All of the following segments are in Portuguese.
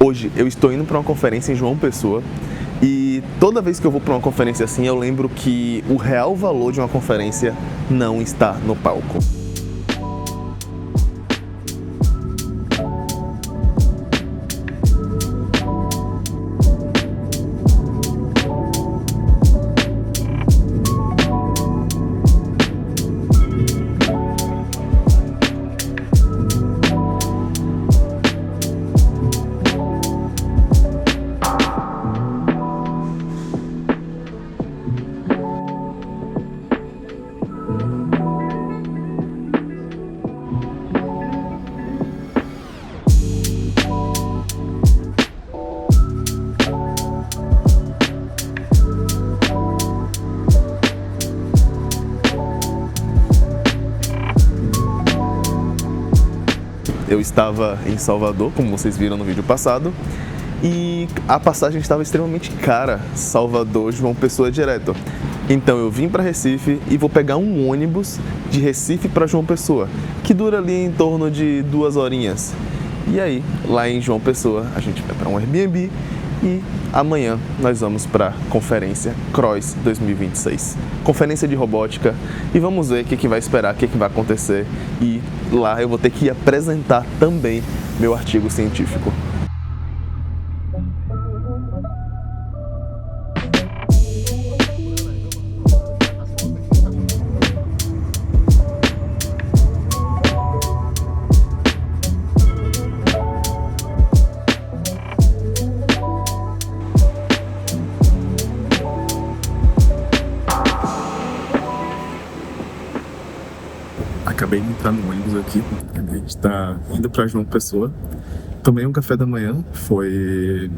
Hoje eu estou indo para uma conferência em João Pessoa e toda vez que eu vou para uma conferência assim eu lembro que o real valor de uma conferência não está no palco. Eu estava em Salvador, como vocês viram no vídeo passado, e a passagem estava extremamente cara, Salvador, João Pessoa direto. Então eu vim para Recife e vou pegar um ônibus de Recife para João Pessoa, que dura ali em torno de 2 horinhas. E aí, lá em João Pessoa, a gente vai para um Airbnb e amanhã nós vamos para a conferência CROIS 2026. Conferência de robótica, e vamos ver o que vai esperar, o que vai acontecer. E lá eu vou ter que apresentar também meu artigo científico. Acabei de entrar no ônibus aqui, a gente tá indo pra João Pessoa. Tomei um café da manhã, foi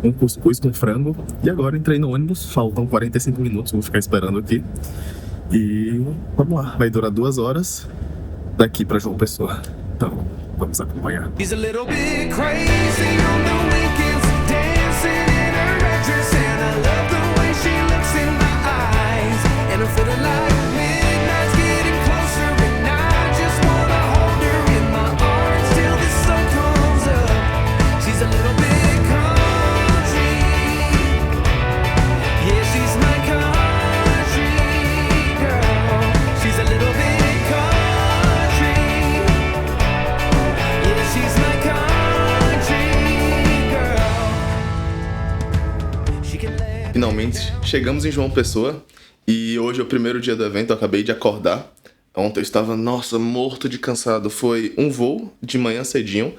um cuscuz com frango. E agora entrei no ônibus, faltam 45 minutos, vou ficar esperando aqui. E vamos lá, vai durar 2 horas daqui pra João Pessoa. Então, vamos acompanhar. Finalmente chegamos em João Pessoa e hoje é o primeiro dia do evento. Eu acabei de acordar. Ontem eu estava, morto de cansado. Foi um voo de manhã cedinho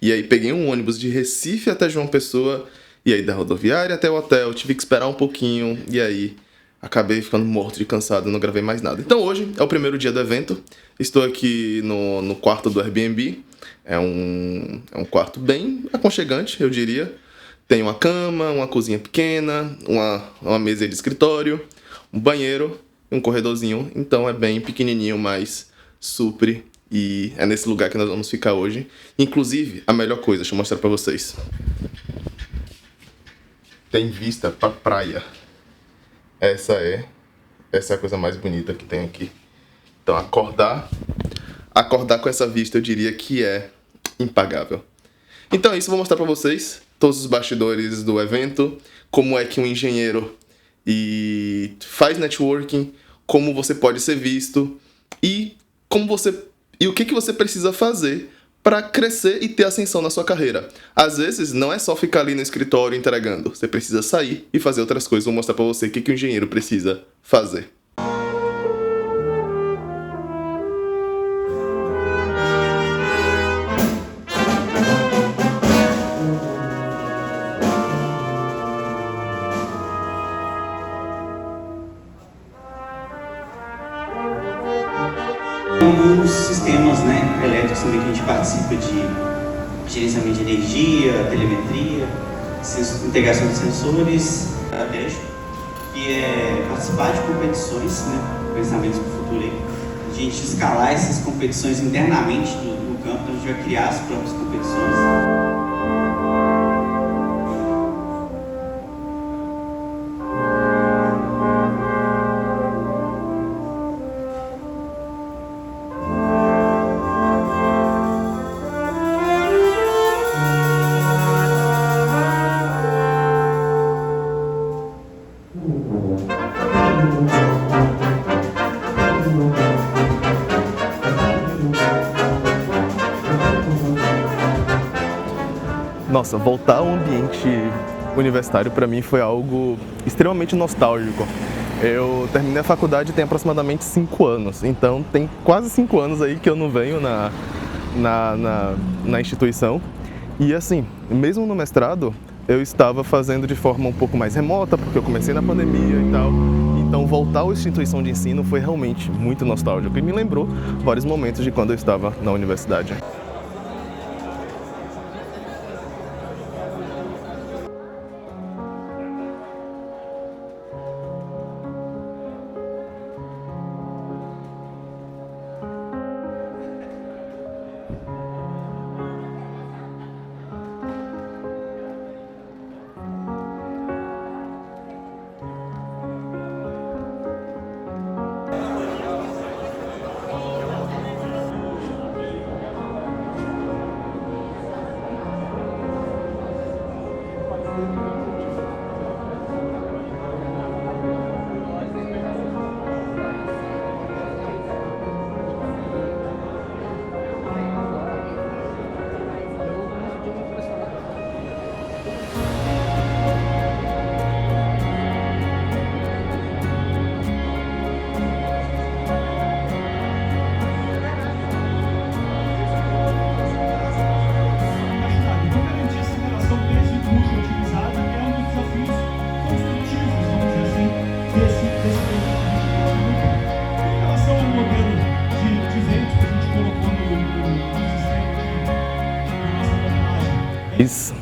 e aí peguei um ônibus de Recife até João Pessoa e aí da rodoviária até o hotel. Tive que esperar um pouquinho e aí acabei ficando morto de cansado, não gravei mais nada. Então hoje é o primeiro dia do evento. Estou aqui no quarto do Airbnb. É um quarto bem aconchegante, eu diria. Tem uma cama, uma cozinha pequena, uma mesa de escritório, um banheiro e um corredorzinho. Então é bem pequenininho, mas supre. E é nesse lugar que nós vamos ficar hoje. Inclusive, a melhor coisa, deixa eu mostrar pra vocês. Tem vista pra praia. Essa é a coisa mais bonita que tem aqui. Então acordar com essa vista eu diria que é impagável. Então é isso, vou mostrar pra vocês todos os bastidores do evento, como é que um engenheiro faz networking, como você pode ser visto e o que você precisa fazer para crescer e ter ascensão na sua carreira. Às vezes não é só ficar ali no escritório entregando, você precisa sair e fazer outras coisas. Vou mostrar para você o que o engenheiro precisa fazer. Alguns sistemas, elétricos também que a gente participa de gerenciamento de energia, telemetria, integração de sensores, estratégico, que é participar de competições, pensamentos para o futuro aí, a gente escalar essas competições internamente no campo, então a gente vai criar as próprias competições. Nossa, voltar ao ambiente universitário para mim foi algo extremamente nostálgico. Eu terminei a faculdade tem aproximadamente 5 anos, então tem quase 5 anos aí que eu não venho na instituição. E assim, mesmo no mestrado, eu estava fazendo de forma um pouco mais remota, porque eu comecei na pandemia e tal. Então voltar à instituição de ensino foi realmente muito nostálgico e me lembrou vários momentos de quando eu estava na universidade.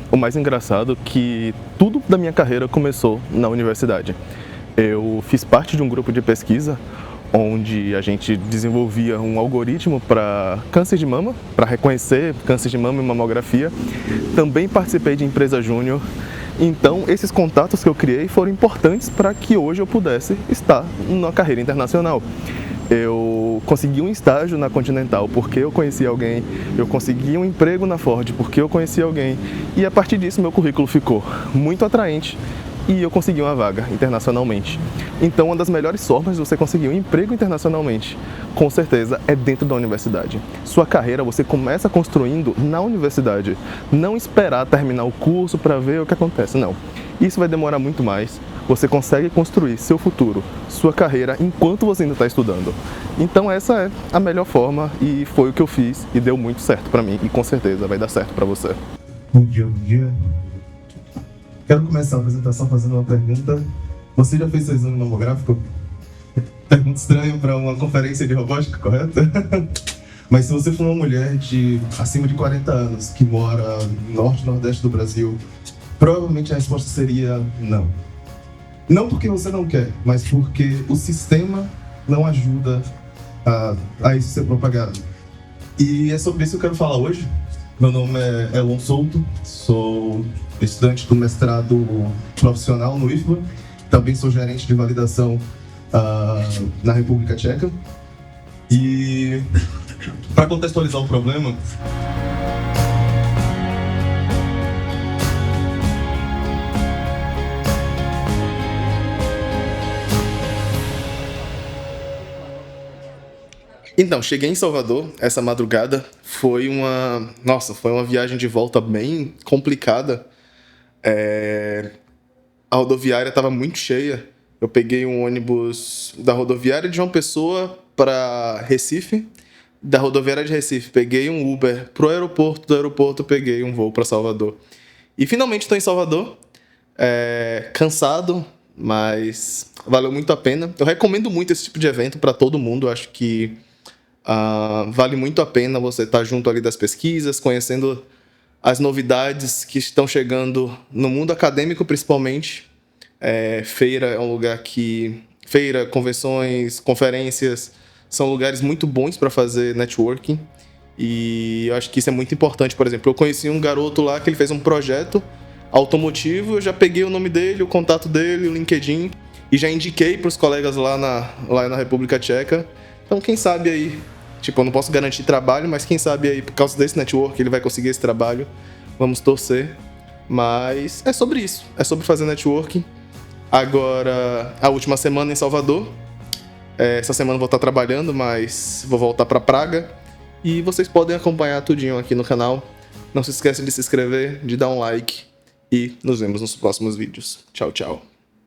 O mais engraçado é que tudo da minha carreira começou na universidade. Eu fiz parte de um grupo de pesquisa onde a gente desenvolvia um algoritmo para câncer de mama, para reconhecer câncer de mama em mamografia. Também participei de empresa júnior. Então, esses contatos que eu criei foram importantes para que hoje eu pudesse estar na carreira internacional. Eu consegui um estágio na Continental porque eu conheci alguém, eu consegui um emprego na Ford porque eu conheci alguém e a partir disso meu currículo ficou muito atraente e eu consegui uma vaga internacionalmente. Então, uma das melhores formas de você conseguir um emprego internacionalmente, com certeza, é dentro da universidade. Sua carreira você começa construindo na universidade, não esperar terminar o curso para ver o que acontece, não. Isso vai demorar muito mais. Você consegue construir seu futuro, sua carreira, enquanto você ainda está estudando. Então essa é a melhor forma e foi o que eu fiz e deu muito certo para mim e com certeza vai dar certo para você. Bom dia. Quero começar a apresentação fazendo uma pergunta. Você já fez seu exame mamográfico? Pergunta estranha para uma conferência de robótica, correto? Mas se você for uma mulher de acima de 40 anos que mora no norte e nordeste do Brasil, provavelmente a resposta seria não. Não porque você não quer, mas porque o sistema não ajuda a isso ser propagado. E é sobre isso que eu quero falar hoje. Meu nome é Elon Souto, sou estudante do mestrado profissional no IFBA, também sou gerente de validação na República Tcheca. E para contextualizar o problema, Então, cheguei em Salvador essa madrugada, foi uma viagem de volta bem complicada. A rodoviária estava muito cheia, eu peguei um ônibus da rodoviária de João Pessoa para Recife, da rodoviária de Recife peguei um Uber pro aeroporto, do aeroporto peguei um voo para Salvador. E finalmente estou em Salvador, cansado, mas valeu muito a pena. Eu recomendo muito esse tipo de evento para todo mundo, acho que vale muito a pena você estar junto ali das pesquisas, conhecendo as novidades que estão chegando no mundo acadêmico, principalmente. Feira é um lugar que... Feira, convenções, conferências, são lugares muito bons para fazer networking. E eu acho que isso é muito importante. Por exemplo, eu conheci um garoto lá que ele fez um projeto automotivo, eu já peguei o nome dele, o contato dele, o LinkedIn, e já indiquei para os colegas lá na República Tcheca. Então, quem sabe aí... Tipo, eu não posso garantir trabalho, mas quem sabe aí, por causa desse network, ele vai conseguir esse trabalho. Vamos torcer. Mas é sobre isso. É sobre fazer networking. Agora, a última semana em Salvador. Essa semana eu vou estar trabalhando, mas vou voltar para Praga. E vocês podem acompanhar tudinho aqui no canal. Não se esqueça de se inscrever, de dar um like e nos vemos nos próximos vídeos. Tchau, tchau.